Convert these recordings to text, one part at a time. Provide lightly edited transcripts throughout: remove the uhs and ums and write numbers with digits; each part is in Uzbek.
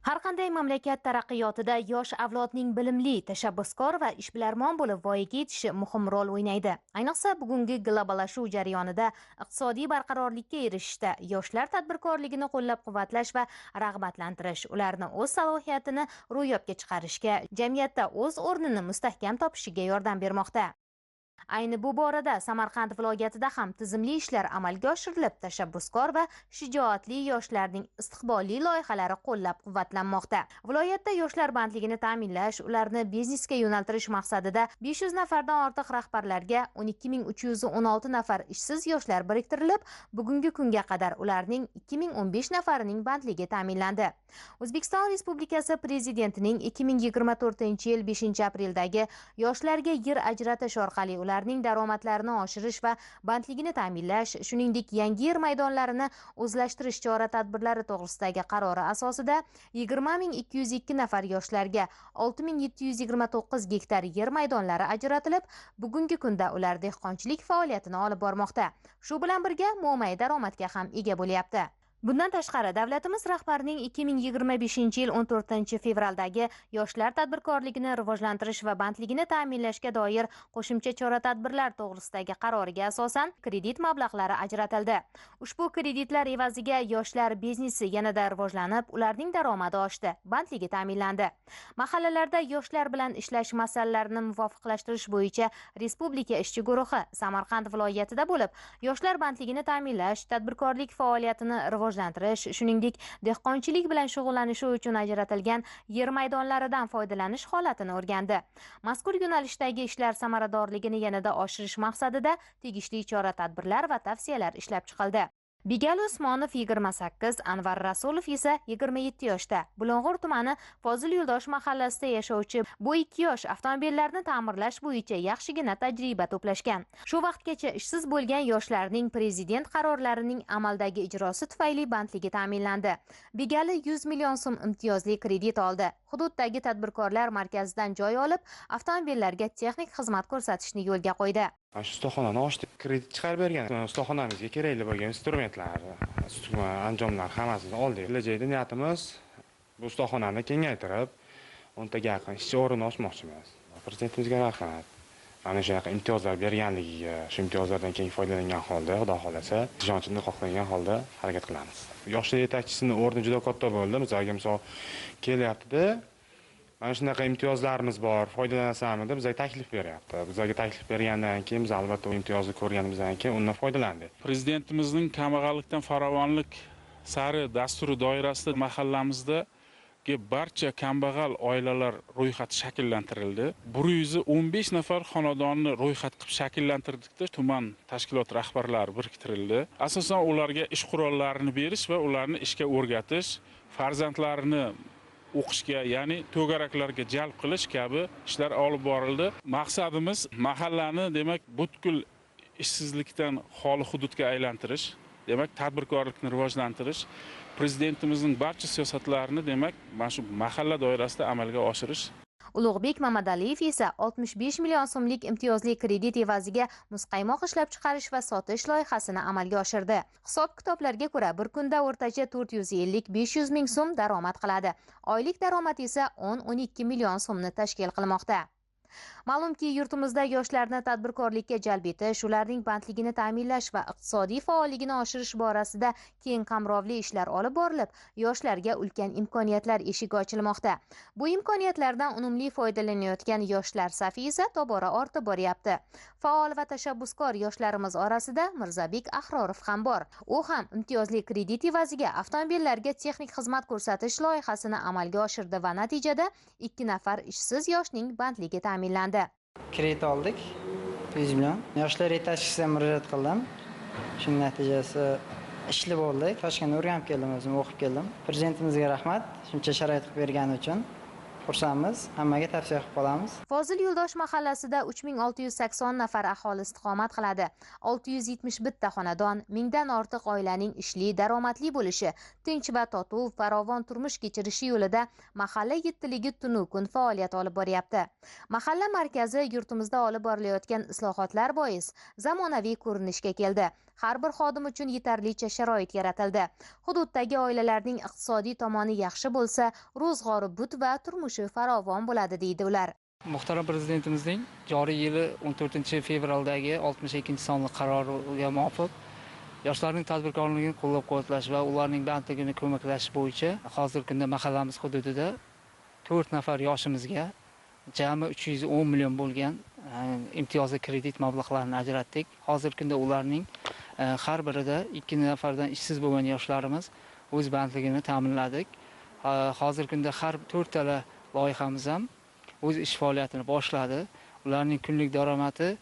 Har qanday mamlakat taraqqiyotida yosh avlodning bilimli, tashabbuskor va ishbilarmon bo'lib voyaga yetishi muhim rol o'ynaydi. Ayniqsa, bugungi globallashuv jarayonida iqtisodiy barqarorlikka erishishda yoshlar tadbirkorligini qo'llab-quvvatlash va rag'batlantirish, ularni o'z salohiyatini ro'yobga chiqarishga, jamiyatda o'z o'rnini mustahkam topishiga yordam bermoqda. Ayni bu borada Samarqand viloyatida ham tizimli ishlar amalga oshirilib, tashabbuskor va shijoatli yoshlarning istiqbolli loyihalari qo'llab-quvvatlanmoqda. Viloyatda yoshlar bandligini ta'minlash, ularni biznesga yo'naltirish maqsadida 500 nafardan ortiq rahbarlarga 12316 nafar ishsiz yoshlar biriktirilib, bugungi kunga qadar ularning 2015 nafarining bandligi ta'minlandi. O'zbekiston Respublikasi Prezidentining 2024-yil 5-apreldagi yoshlarga yer ajratish orqali ularning daromadlarini oshirish va bandligini ta'minlash, shuningdek yangi yer maydonlarini o'zlashtirish chora-tadbirlari to'g'risidagi qarori asosida 20202 nafar yoshlarga 6729 gektar yer maydonlari ajratilib, bugungi kunda ular dehqonchilik faoliyatini olib bormoqda. Shu bilan birga mo'may daromadga ham ega bo'lyapti. Bundan tashqari, davlatimiz rahbarining 2025-yil 14-fevraldagi yoshlar tadbirkorligini rivojlantirish va bandligini ta'minlashga doir qo'shimcha chora-tadbirlar to'g'risidagi qaroriga asosan kredit mablag'lari ajratildi. Ushbu kreditlar evaziga yoshlar biznesi yanada rivojlanib, ularning daromadi oshdi, bandligi ta'minlandi. Mahallalarda yoshlar bilan ishlash masalalarini muvofiqlashtirish bo'yicha Respublika ishchi guruhi Samarqand viloyatida bo'lib, yoshlar bandligini ta'minlash, tadbirkorlik faoliyatini rivojlantirish, shuningdek dehqonchilik bilan shug'ullanishi uchun ajratilgan yer maydonlaridan foydalanish holatini o'rgandi. Mazkur yo'nalishdagi ishlar samaradorligini yanada oshirish maqsadida tegishli chora-tadbirlar va tavsiyalar ishlab chiqildi. Bigali Usmonov 28, Anvar Rasulov esa 27 yoshda. Bulung'ur tumani Fozil Yo'ldosh mahallasida yashovchi bu ikki yosh avtomobillarni ta'mirlash bo'yicha yaxshigina tajriba to'plashgan. Shu vaqtgacha ishsiz bo'lgan yoshlarning prezident qarorlarining amaldagi ijrosi tufayli bandligi ta'minlandi. Bigali 100 million so'm imtiyozli kredit oldi. Hududdagi tadbirkorlar markazidan joy olib, avtomobillarga texnik xizmat ko'rsatishni yo'lga qo'ydi. Shu ustaxonani ochdik, kredit chiqarib bergan. Ustaxonamizga kerakli bo'lgan instrumentlar, anjomlar hammasini oldik. Kelajakda niyatimiz bu ustaxonani kengaytirib, 10 taga yaqin ishchi o'rin ochmoqchimiz. Prezidentimizga rahmat. Mana shunaqa imtiyozlar berganligiga, shu imtiyozlardan keng foydalangan holda, Xudo xolasa, ishonchimni qoqlagan holda harakat qilamiz. Yoshlar yetakchisining o'rni juda katta bo'ldi. Bizga misol kelyapti-da, mana shunaqa imtiyozlarimiz bor, foydalanasanmi deb bizga taklif beryapti. Bizga taklif bergandan keyin biz albatta u imtiyozni ko'rganimizdan keyin undan foydalandik. Prezidentimizning kambag'allikdan farovonlik sari dasturi doirasida mahallamizda barcha kambag'al oilalar ro'yxati shakllantirildi. 115 nafar xonadonni ro'yxat qilib shakllantirdikda tuman tashkilot rahbarlari biriktirildi. Asosan ularga ish qurollarini berish va ularni ishga o'rgatish, farzandlarini o'qishga, ya'ni to'garaklarga jalb qilish kabi ishlar olib borildi. Maqsadimiz mahallani, demak, butkul ishsizlikdan xoli hududga aylantirish, demak, tadbirkorlikni rivojlantirish, prezidentimizning barcha siyosatlarini, demak, mana shu mahalla doirasida amalga oshirish. Ulug'bek Mamadaliyev esa 65 million so'mlik imtiyozli kredit evaziga muzqaymoq ishlab chiqarish va sotish loyihasini amalga oshirdi. Hisob-kitoblarga ko'ra, bir kunda o'rtacha 450-500 ming so'm daromad qiladi. Oylik daromad esa 10-12 million so'mni tashkil qilmoqda. Ma'lumki, yurtimizda yoshlarni tadbirkorlikka jalb etish, ularning bandligini ta'minlash va iqtisodiy faolligini oshirish borasida keng qamrovli ishlar olib borilib, yoshlarga ulkan imkoniyatlar eshigi ochilmoqda. Bu imkoniyatlardan unumli foydalanayotgan yoshlar safi esa tobora ortib boryapti. Faol va tashabbuskor yoshlarimiz orasida Mirzabek Ahrorov ham bor. U ham imtiyozli kredit evaziga avtomobillarga texnik xizmat ko'rsatish loyihasini amalga oshirdi va natijada 2 nafar ishsiz yoshning bandligi ta'minlandi. Kredit oldik 100 million. Yoshlar yetakchisiga murojaat qildim. Shuning natijasi ishli bo'ldik. Toshkentga o'rganib keldim, o'zim o'qib keldim. Prezidentimizga rahmat, shuncha sharoit qilib bergani uchun. Xursandmiz, hammaga tavsiya qilib qolamiz. Fozil Yo'ldosh mahallasida 3680 nafar aholi istiqomat qiladi. 671 ta xonadon, 1000 dan ortiq oilaning ishli, daromadli bo'lishi, tinch va totuv, farovon turmush kechirishi yo'lida mahalla yettiligi tunu kun faoliyat olib boryapti. Mahalla markazi yurtimizda olib borilayotgan islohotlar bois zamonaviy ko'rinishga keldi. Har bir xodim uchun yetarlicha sharoit yaratildi. Hududdagi oilalarning iqtisodiy tomoni yaxshi bo'lsa, ro'zg'ori but va turmushi farovon bo'ladi, deydi ular. Muhtaram Prezidentimizning joriy yili 14 fevraldagi 62-sonli qaroriga muvofiq yoshlarning tadbirkorligini qo'llab-quvvatlash va ularning bandligini ko'maklash bo'yicha hozirgi kunda mahallamiz hududida 4 nafar yoshimizga jami 310 million bo'lgan imtiyozli kredit mablag'larini ajratdik. Hozirgi kunda ularning har birida 2 nafardan ishsiz bo'lgan yoshlarimiz o'z bandligini ta'minladik. Hozirgi kunda har 4 tala loyihamiz ham o'z ish faoliyatini boshladi. Ularning kunlik daromadi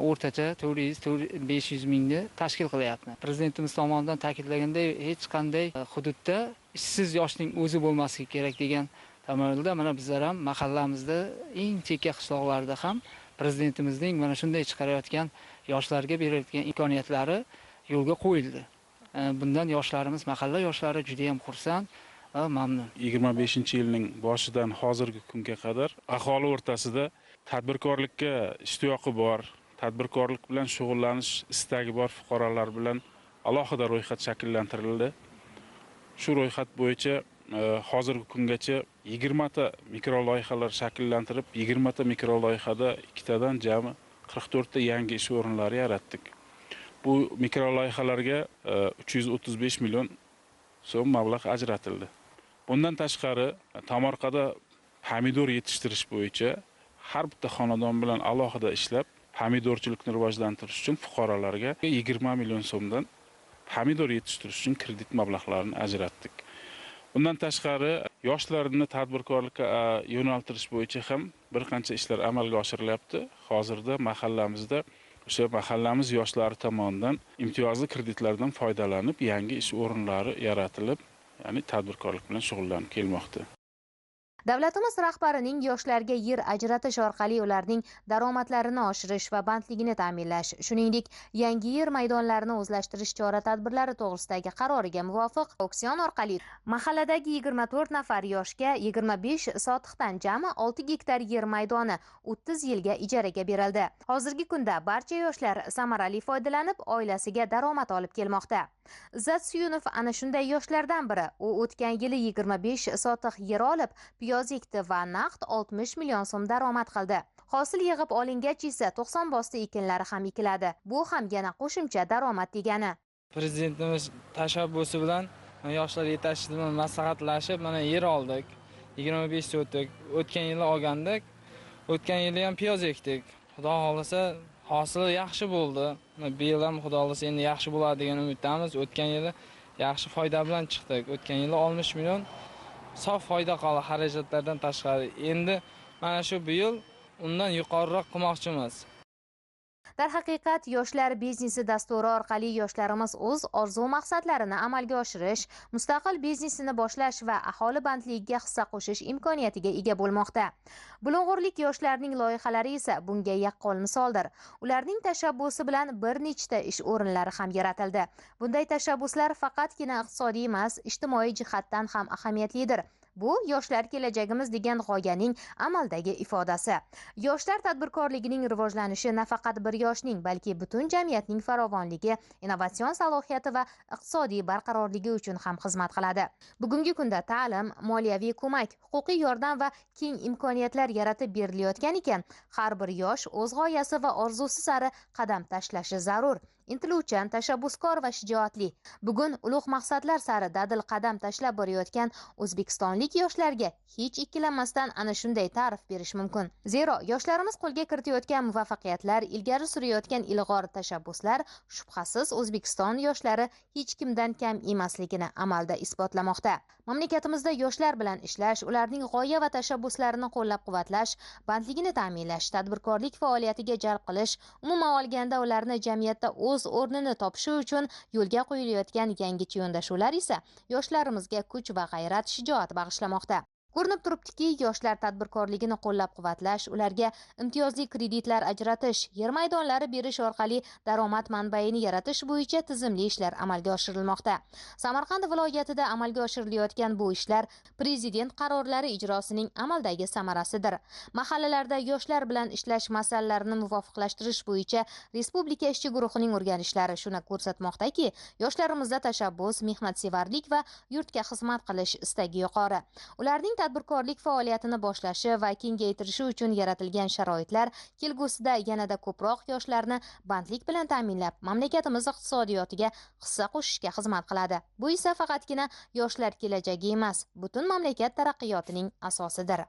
o'rtacha 400-500 mingni tashkil qilyapti. Prezidentimiz tomonidan ta'kidlaganday, hech qanday hududda ishsiz yoshning o'zi bo'lmasligi kerak degan tamoyilda mana bizlar ham mahallamizda eng chekka qishloqlarda ham prezidentimizning mana shunday chiqarayotgan yoshlarga berayotgan imkoniyatlari yo'lga qo'yildi. Bundan yoshlarimiz, mahalla yoshlari juda ham xursand va mamnun. 25-yilning boshidan hozirgi kunga qadar aholi o'rtasida tadbirkorlikka ishtiyoqi bor, tadbirkorlik bilan shug'ullanish istagi bor fuqarolar bilan alohida ro'yxat shakllantirildi. Shu ro'yxat bo'yicha hozirgi kungacha 20 ta mikroloyihalar shakllantirib, 20 ta mikroloyihada 2 tadan jami 44 ta yangi ish o'rinlari yaratdik. Bu mikroloyihalarga 335 million so'm mablag' ajratildi. Bundan tashqari, tomorqada pomidor yetishtirish bo'yicha har bitta xonadon bilan alohida ishlab, pomidorchilikni rivojlantirish uchun fuqarolarga 20 million so'mdan pomidor yetishtirish uchun kredit mablag'larini ajratdik. Bundan tashqari, yoshlarni tadbirkorlikka yo'naltirish bo'yicha ham bir qancha ishlar amalga oshirilyapti. Hozirda mahallamizda o'sha mahallamiz yoshlari tomonidan imtiyozli kreditlardan foydalanib, yangi ish o'rinlari yaratilib, ya'ni tadbirkorlik bilan shug'ullanib kelmoqda. Davlatimiz rahbarining yoshlarga yer ajratish orqali ularning daromadlarini oshirish va bandligini ta'minlash, shuningdek, yangi yer maydonlarini o'zlashtirish chora-tadbirlari to'g'risidagi qaroriga muvofiq auksion orqali mahalladagi 24 nafar yoshga 25 sotiqdan jami 6 gektar yer maydoni 30 yilga ijaraga berildi. Hozirgi kunda barcha yoshlar samarali foydalanib, oilasiga daromad olib kelmoqda. Izzat Suyunov ana shunday yoshlardan biri. U o'tgan yili 25 sotiq yer olib, piyoz ekdi va naqd 60 million so'm daromad qildi. Hosil yig'ib olingach esa 90 bosti ekinlari ham ekiladi. Bu ham yana qo'shimcha daromad degani. Prezidentimiz tashabbusi bilan yoshlar yetakchisi bilan maslahatlashib, mana yer oldik. 25 sotik. O'tgan yili olgandik. O'tgan yili ham piyoz ekdik. Xudo xolasa hosili yaxshi bo'ldi. Bu yil ham xudo xolasa endi yaxshi bo'ladi degan umiddamiz. O'tgan yili yaxshi foyda bilan chiqdik. O'tgan yili 60 million sof foyda qoldi xarajatlardan tashqari. Endi mana shu bu yil undan yuqoriroq qilmoqchimiz. Darhaqiqat, yoshlar biznesi dasturi orqali yoshlarimiz o'z orzu maqsadlarini amalga oshirish, mustaqil biznesini boshlash va aholi bandligiga hissa qo'shish imkoniyatiga ega bo'lmoqda. Bulung'urlik yoshlarning loyihalari esa bunga yaqqol misoldir. Ularning tashabbusi bilan bir nechta ish o'rinlari ham yaratildi. Bunday tashabbuslar faqatgina iqtisodiy emas, ijtimoiy jihatdan ham ahamiyatlidir. Bu yoshlar kelajagimiz degan g'oyaning amaldagi ifodasi. Yoshlar tadbirkorligining rivojlanishi nafaqat bir yoshning, balki butun jamiyatning farovonligi, innovatsion salohiyati va iqtisodiy barqarorligi uchun ham xizmat qiladi. Bugungi kunda ta'lim, moliyaviy ko'mak, huquqiy yordam va keng imkoniyatlar yaratib berilayotgan ekan, har bir yosh o'z g'oyasi va orzusi sari qadam tashlashi zarur. Intiluvchan, tashabbuskor va shijoatli. Bugun ulug' maqsadlar sari dadil qadam tashlab borayotgan o'zbekistonlik yoshlarga hech ikkilanmasdan ana shunday ta'rif berish mumkin. Zero, yoshlarimiz qo'lga kiritayotgan muvaffaqiyatlar, ilgari surayotgan ilg'or tashabbuslar shubhasiz O'zbekiston yoshlari hech kimdan kam emasligini amalda isbotlamoqda. Mamlakatimizda yoshlar bilan ishlash, ularning g'oya va tashabbuslarini qo'llab-quvvatlash, bandligini ta'minlash, tadbirkorlik faoliyatiga jalb qilish, umuman olganda ularni jamiyatda o'z o'rnini topishi uchun yo'lga qo'yilayotgan yangicha yondashuvlar esa yoshlarimizga kuch va g'ayrat, shijoat bag'ishlamoqda. Ko'rinib turibdiki, yoshlar tadbirkorligini qo'llab-quvvatlash, ularga imtiyozli kreditlar ajratish, yer maydonlari berish orqali daromad manbaini yaratish bo'yicha tizimli ishlar amalga oshirilmoqda. Samarqand viloyatida amalga oshirilayotgan bu ishlar prezident qarorlari ijrosining amaldagi samarasidir. Mahallalarda yoshlar bilan ishlash masalalarini muvofiqlashtirish bo'yicha respublika ishchi guruhining o'rganishlari shuni ko'rsatmoqdaki, yoshlarimizda tashabbus, mehnatsevarlik va yurtga xizmat qilish istagi yuqori. Ularning tadbirkorlik faoliyatini boshlashi va kengaytirishi uchun yaratilgan sharoitlar kelgusida yanada ko'proq yoshlarni bandlik bilan ta'minlab, mamlakatimiz iqtisodiyotiga hissa qo'shishga xizmat qiladi. Bu esa faqatgina yoshlar kelajagi emas, butun mamlakat taraqqiyotining asosidir.